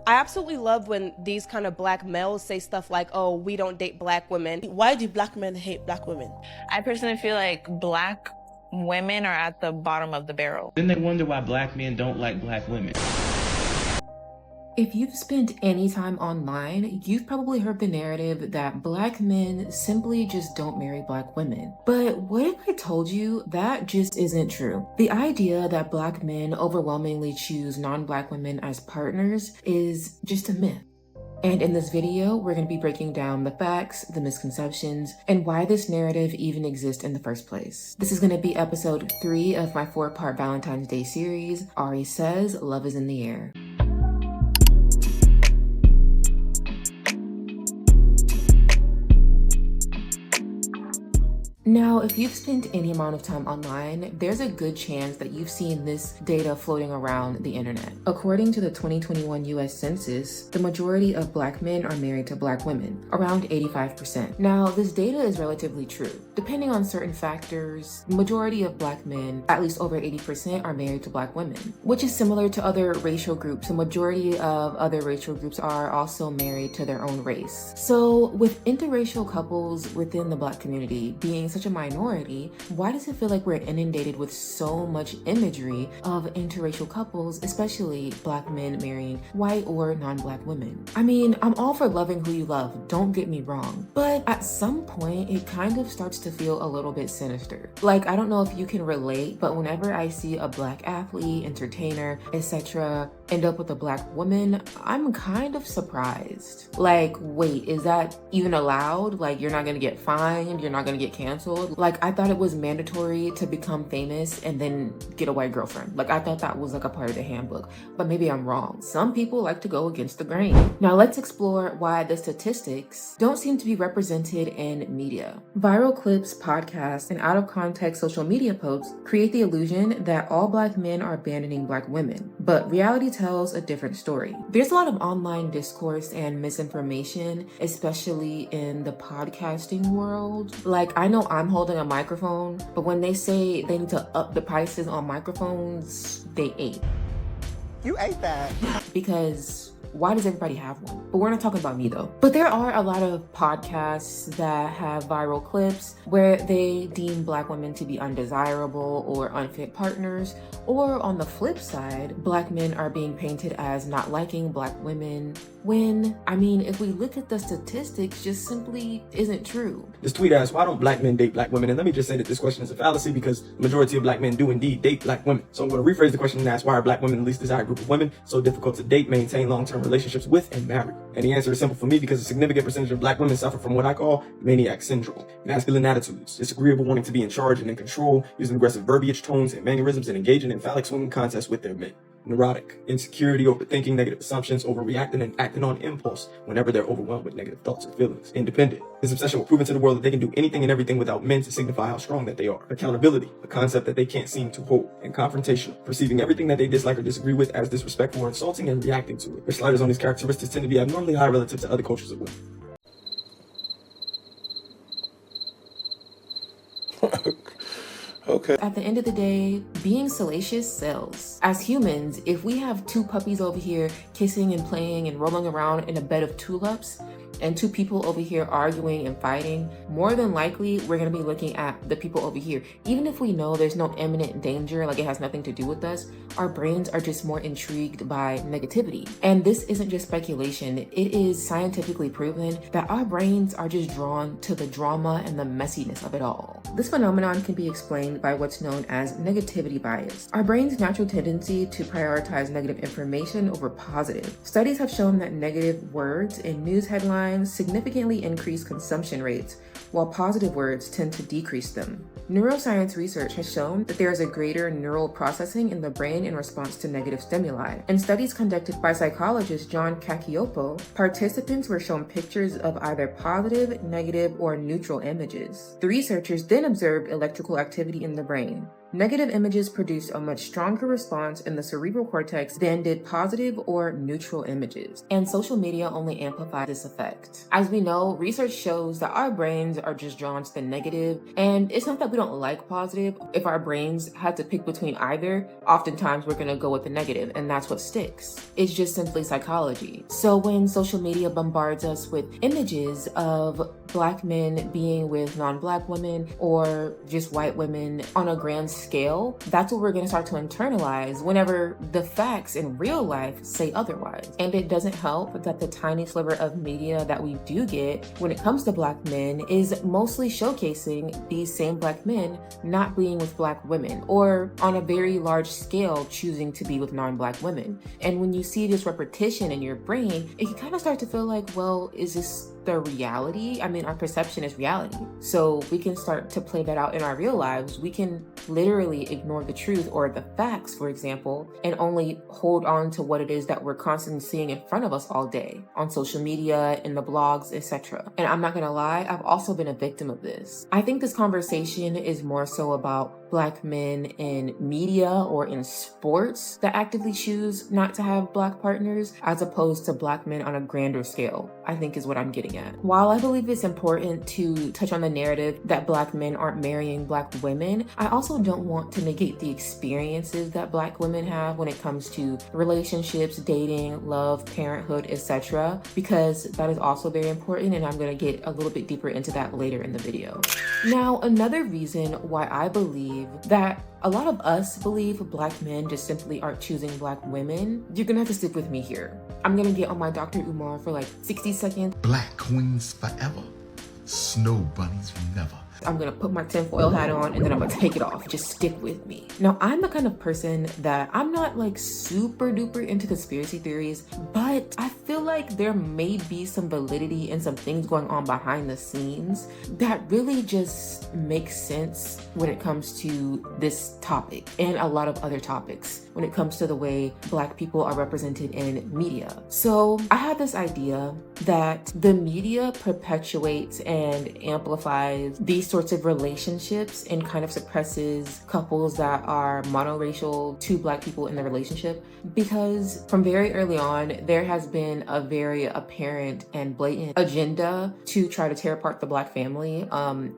I absolutely love when these kind of black males say stuff like, oh, we don't date black women. Why do black men hate black women? I personally feel like black women are at the bottom of the barrel. Then they wonder why black men don't like black women. If you've spent any time online, you've probably heard the narrative that black men simply just don't marry black women. But what if I told you that just isn't true? The idea that black men overwhelmingly choose non-black women as partners is just a myth. And in this video, we're going to be breaking down the facts, the misconceptions, and why this narrative even exists in the first place. This is going to be episode 3 of my 4-part Valentine's Day series, Ari Says Love is in the Air. Now, if you've spent any amount of time online, there's a good chance that you've seen this data floating around the internet. According to the 2021 US Census, the majority of black men are married to black women, around 85%. Now, this data is relatively true. Depending on certain factors, the majority of black men, at least over 80%, are married to black women, which is similar to other racial groups. The majority of other racial groups are also married to their own race. So, with interracial couples within the black community being such a minority, why does it feel like we're inundated with so much imagery of interracial couples, especially black men marrying white or non-black women? I mean, I'm all for loving who you love, don't get me wrong, but at some point it kind of starts to feel a little bit sinister. Like, I don't know if you can relate, but whenever I see a black athlete, entertainer, etc. end up with a black woman, I'm kind of surprised. Like, wait, is that even allowed? Like, you're not gonna get fined, you're not gonna get canceled? Like, I thought it was mandatory to become famous and then get a white girlfriend. Like, I thought that was like a part of the handbook, but maybe I'm wrong. Some people like to go against the grain. Now let's explore why the statistics don't seem to be represented in media. Viral clips, podcasts, and out of context social media posts create the illusion that all black men are abandoning black women, but reality tells a different story. There's a lot of online discourse and misinformation, especially in the podcasting world. Like, I know I'm holding a microphone, but when they say they need to up the prices on microphones, they ate. You ate that. Because why does everybody have one? But we're not talking about me though. But there are a lot of podcasts that have viral clips where they deem black women to be undesirable or unfit partners. Or on the flip side, black men are being painted as not liking black women when, I mean, if we look at the statistics, just simply isn't true. This tweet asks, why don't black men date black women? And let me just say that this question is a fallacy because the majority of black men do indeed date black women. So I'm going to rephrase the question and ask, why are black women, the least desired group of women, so difficult to date, maintain long-term relationships with, and marry? And the answer is simple for me because a significant percentage of black women suffer from what I call maniac syndrome. Masculine attitudes, disagreeable, wanting to be in charge and in control, using aggressive verbiage, tones, and mannerisms, and engaging in phallic swimming contests with their men. Neurotic, insecurity, overthinking, negative assumptions, overreacting, and acting on impulse whenever they're overwhelmed with negative thoughts or feelings. Independent, this obsession with proving to the world that they can do anything and everything without men to signify how strong that they are. Accountability, a concept that they can't seem to hold. And confrontational, perceiving everything that they dislike or disagree with as disrespectful or insulting and reacting to it. Their sliders on these characteristics tend to be abnormally high relative to other cultures of women. Okay. At the end of the day, being salacious sells. As humans, if we have 2 puppies over here kissing and playing and rolling around in a bed of tulips, and 2 people over here arguing and fighting, more than likely we're going to be looking at the people over here. Even if we know there's no imminent danger, like it has nothing to do with us, our brains are just more intrigued by negativity. And this isn't just speculation, it is scientifically proven that our brains are just drawn to the drama and the messiness of it all. This phenomenon can be explained by what's known as negativity bias, our brain's natural tendency to prioritize negative information over positive. Studies have shown that negative words in news headlines significantly increase consumption rates, while positive words tend to decrease them. Neuroscience research has shown that there is a greater neural processing in the brain in response to negative stimuli. In studies conducted by psychologist John Cacioppo, participants were shown pictures of either positive, negative, or neutral images. The researchers then observed electrical activity in the brain. Negative images produce a much stronger response in the cerebral cortex than did positive or neutral images, and social media only amplifies this effect. As we know, research shows that our brains are just drawn to the negative, and it's not that we don't like positive. If our brains had to pick between either, oftentimes we're gonna go with the negative, and that's what sticks. It's just simply psychology. So when social media bombards us with images of Black men being with non-Black women or just white women on a grand scale, that's what we're going to start to internalize whenever the facts in real life say otherwise. And it doesn't help that the tiny sliver of media that we do get when it comes to Black men is mostly showcasing these same Black men not being with Black women, or on a very large scale choosing to be with non-Black women. And when you see this repetition in your brain, it can kind of start to feel like, well, is this the reality? I mean, our perception is reality. So we can start to play that out in our real lives. We can literally ignore the truth or the facts, for example, and only hold on to what it is that we're constantly seeing in front of us all day on social media, in the blogs, etc. And I'm not gonna lie, I've also been a victim of this. I think this conversation is more so about Black men in media or in sports that actively choose not to have Black partners, as opposed to Black men on a grander scale, I think is what I'm getting at. While I believe it's important to touch on the narrative that Black men aren't marrying Black women, I also don't want to negate the experiences that Black women have when it comes to relationships, dating, love, parenthood, etc., because that is also very important, and I'm going to get a little bit deeper into that later in the video. Now, another reason why I believe that a lot of us believe Black men just simply aren't choosing Black women, you're gonna have to stick with me here. I'm gonna get on my Dr. Umar for like 60 seconds. Black queens forever, snow bunnies never. I'm gonna put my tinfoil hat on and then I'm gonna take it off. Just stick with me. Now, I'm the kind of person that I'm not like super duper into conspiracy theories, but I feel like there may be some validity in some things going on behind the scenes that really just make sense when it comes to this topic and a lot of other topics when it comes to the way Black people are represented in media. So I had this idea that the media perpetuates and amplifies these sorts of relationships and kind of suppresses couples that are monoracial to Black people in the relationship, because from very early on there has been a very apparent and blatant agenda to try to tear apart the Black family.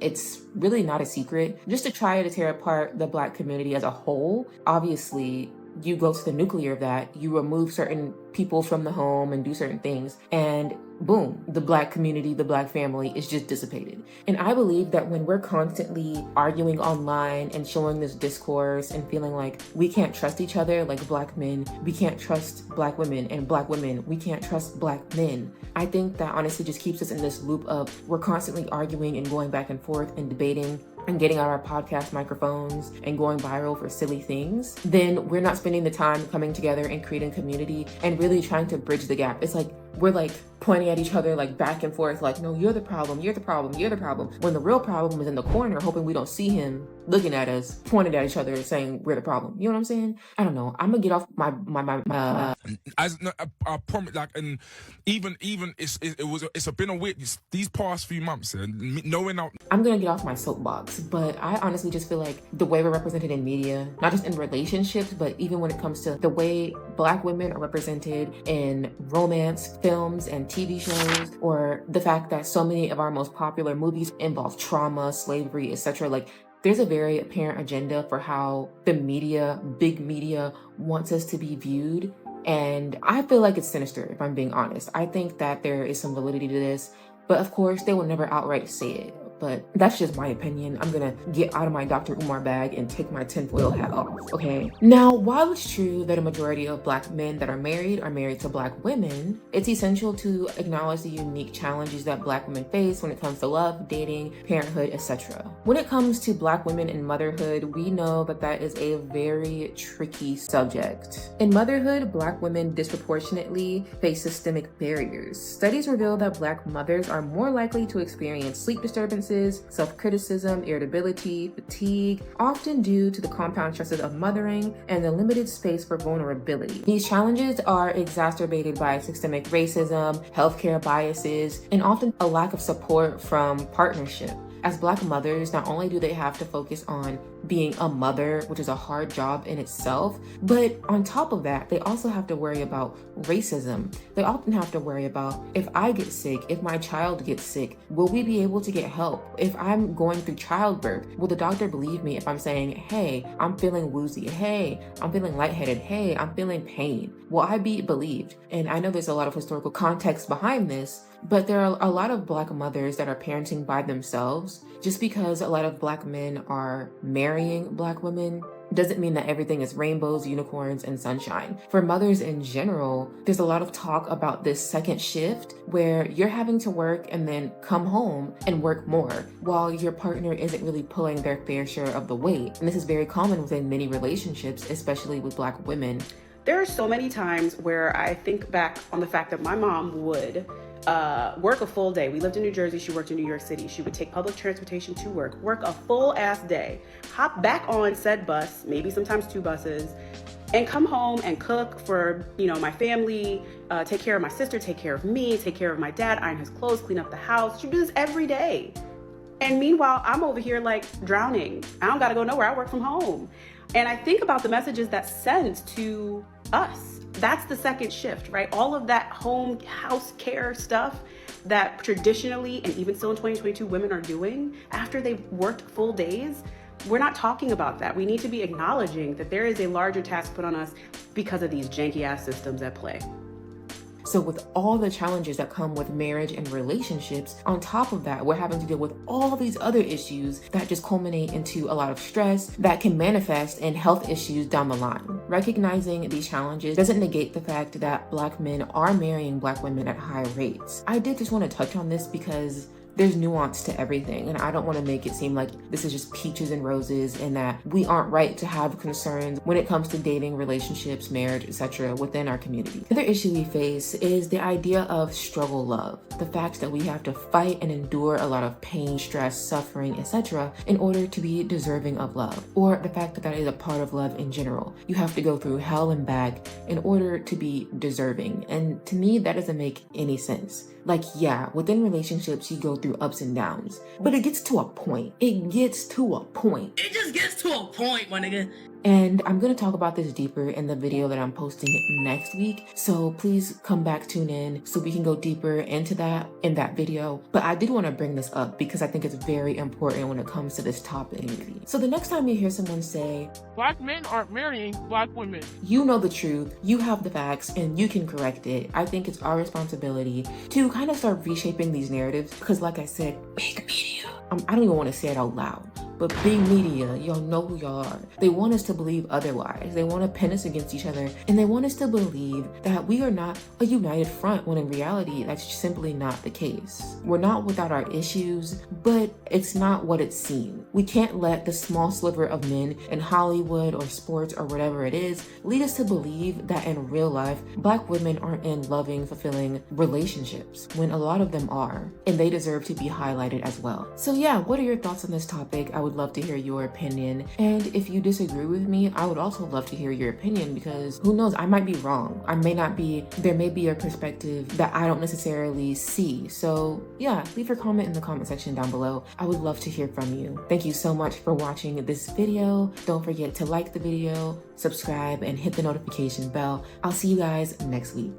It's really not a secret, just to try to tear apart the Black community as a whole. Obviously, you go to the nuclear of that, you remove certain people from the home and do certain things, and boom, the Black community, the Black family is just dissipated. And I believe that when we're constantly arguing online and showing this discourse and feeling like we can't trust each other, like Black men, we can't trust Black women, and Black women, we can't trust Black men, I think that honestly just keeps us in this loop of we're constantly arguing and going back and forth and debating and getting out our podcast microphones and going viral for silly things. Then we're not spending the time coming together and creating community and really trying to bridge the gap. It's like we're like pointing at each other like back and forth, like, no, you're the problem, you're the problem, you're the problem, when the real problem is in the corner, hoping we don't see him looking at us, pointed at each other saying we're the problem. You know what I'm saying? I don't know. I'm gonna get off my I promise, like, and even it's been a weird these past few months, and knowing out. I'm gonna get off my soapbox, but I honestly just feel like the way we're represented in media, not just in relationships, but even when it comes to the way Black women are represented in romance films and TV shows, or the fact that so many of our most popular movies involve trauma, slavery, etc. Like, there's a very apparent agenda for how the media, big media, wants us to be viewed. And I feel like it's sinister, if I'm being honest. I think that there is some validity to this, but of course they will never outright say it. But that's just my opinion. I'm gonna get out of my Dr. Umar bag and take my tinfoil hat off, okay? Now, while it's true that a majority of Black men that are married to Black women, it's essential to acknowledge the unique challenges that Black women face when it comes to love, dating, parenthood, etc. When it comes to Black women and motherhood, we know that that is a very tricky subject. In motherhood, Black women disproportionately face systemic barriers. Studies reveal that Black mothers are more likely to experience sleep disturbances, self-criticism, irritability, fatigue, often due to the compound stresses of mothering and the limited space for vulnerability. These challenges are exacerbated by systemic racism, healthcare biases, and often a lack of support from partnership. As Black mothers, not only do they have to focus on being a mother, which is a hard job in itself. But on top of that, they also have to worry about racism. They often have to worry about, if I get sick, if my child gets sick, will we be able to get help? If I'm going through childbirth, will the doctor believe me if I'm saying, hey, I'm feeling woozy, hey, I'm feeling lightheaded, hey, I'm feeling pain? Will I be believed? And I know there's a lot of historical context behind this, but there are a lot of Black mothers that are parenting by themselves. Just because a lot of Black men are marrying Black women doesn't mean that everything is rainbows, unicorns, and sunshine. For mothers in general, there's a lot of talk about this second shift where you're having to work and then come home and work more while your partner isn't really pulling their fair share of the weight. And this is very common within many relationships, especially with Black women. There are so many times where I think back on the fact that my mom would work a full day. We lived in New Jersey. She worked in New York City. She would take public transportation to work a full ass day, hop back on said bus, maybe sometimes 2 buses, and come home and cook for, my family, take care of my sister, take care of me, take care of my dad, iron his clothes, clean up the house. She would do this every day. And meanwhile, I'm over here like drowning. I don't gotta go nowhere. I work from home. And I think about the messages that sends to us. That's the second shift, right? All of that home house care stuff that traditionally, and even still in 2022, women are doing after they've worked full days. We're not talking about that. We need to be acknowledging that there is a larger task put on us because of these janky ass systems at play. So with all the challenges that come with marriage and relationships, on top of that, we're having to deal with all these other issues that just culminate into a lot of stress that can manifest in health issues down the line. Recognizing these challenges doesn't negate the fact that Black men are marrying Black women at high rates. I did just want to touch on this because there's nuance to everything, and I don't want to make it seem like this is just peaches and roses and that we aren't right to have concerns when it comes to dating, relationships, marriage, etc. within our community. The other issue we face is the idea of struggle love, the fact that we have to fight and endure a lot of pain, stress, suffering, etc. in order to be deserving of love, or the fact that that is a part of love in general. You have to go through hell and back in order to be deserving, and to me that doesn't make any sense. Like, yeah, within relationships, you go through ups and downs, but it gets to a point. It gets to a point. It just gets to a point, my nigga. And I'm going to talk about this deeper in the video that I'm posting next week. So please come back, tune in so we can go deeper into that in that video. But I did want to bring this up because I think it's very important when it comes to this topic. So the next time you hear someone say, Black men aren't marrying Black women, you know the truth, you have the facts, and you can correct it. I think it's our responsibility to kind of start reshaping these narratives because, like I said, big media. I don't even want to say it out loud. But big media, y'all know who y'all are. They want us to believe otherwise. They want to pin us against each other. And they want us to believe that we are not a united front when in reality, that's simply not the case. We're not without our issues, but it's not what it seems. We can't let the small sliver of men in Hollywood or sports or whatever it is lead us to believe that in real life, Black women aren't in loving, fulfilling relationships when a lot of them are. And they deserve to be highlighted as well. So yeah, what are your thoughts on this topic? I would love to hear your opinion. And if you disagree with me, I would also love to hear your opinion because who knows, I might be wrong. There may be a perspective that I don't necessarily see. So yeah, leave your comment in the comment section down below. I would love to hear from you. Thank you so much for watching this video. Don't forget to like the video, subscribe, and hit the notification bell. I'll see you guys next week.